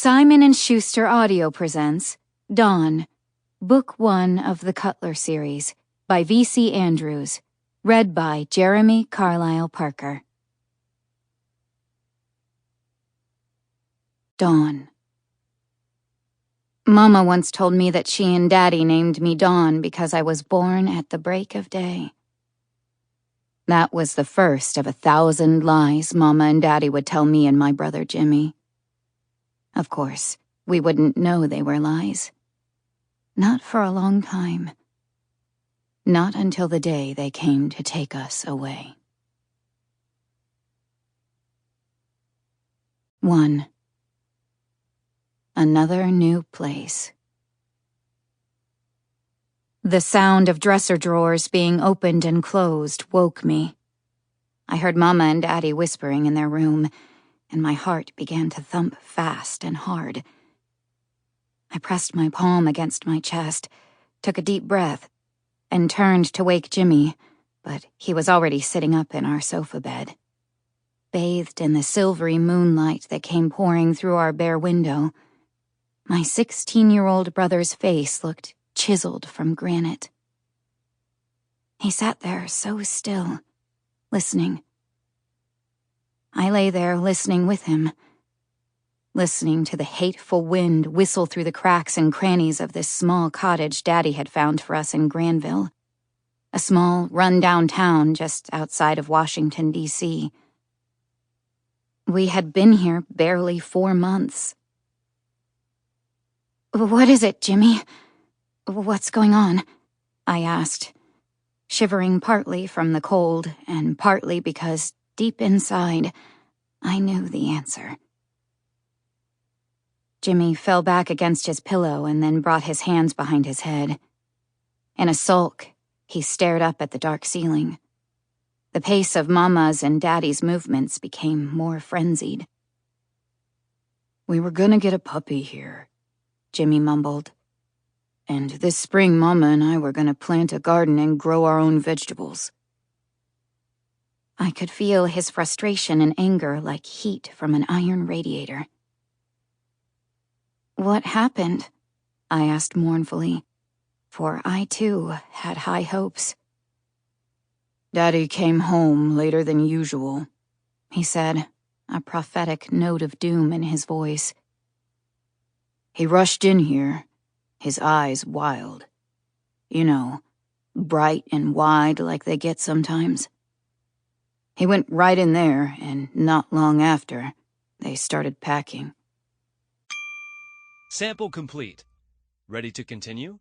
Simon & Schuster Audio presents Dawn, Book 1 of the Cutler series, by V.C. Andrews, read by Jeremy Carlisle Parker. Dawn. Mama once told me that she and Daddy named me Dawn because I was born at the break of day. That was the first of 1,000 lies Mama and Daddy would tell me and my brother Jimmy. Of course, we wouldn't know they were lies. Not for a long time. Not until the day they came to take us away. 1. Another new place. The sound of dresser drawers being opened and closed woke me. I heard Mama and Daddy whispering in their room, and my heart began to thump fast and hard. I pressed my palm against my chest, took a deep breath, and turned to wake Jimmy, but he was already sitting up in our sofa bed. Bathed in the silvery moonlight that came pouring through our bare window, my 16-year-old brother's face looked chiseled from granite. He sat there so still, listening. I lay there listening with him, listening to the hateful wind whistle through the cracks and crannies of this small cottage Daddy had found for us in Granville, a small, run-down town just outside of Washington, D.C. We had been here barely 4 months. "What is it, Jimmy? What's going on?" I asked, shivering partly from the cold and partly because, deep inside, I knew the answer. Jimmy fell back against his pillow and then brought his hands behind his head. In a sulk, he stared up at the dark ceiling. The pace of Mama's and Daddy's movements became more frenzied. "We were gonna get a puppy here," Jimmy mumbled. "And this spring Mama and I were gonna plant a garden and grow our own vegetables." I could feel his frustration and anger like heat from an iron radiator. "What happened?" I asked mournfully, for I too had high hopes. "Daddy came home later than usual," he said, a prophetic note of doom in his voice. "He rushed in here, his eyes wild. You know, bright and wide like they get sometimes. He went right in there, and not long after, they started packing." Sample complete. Ready to continue?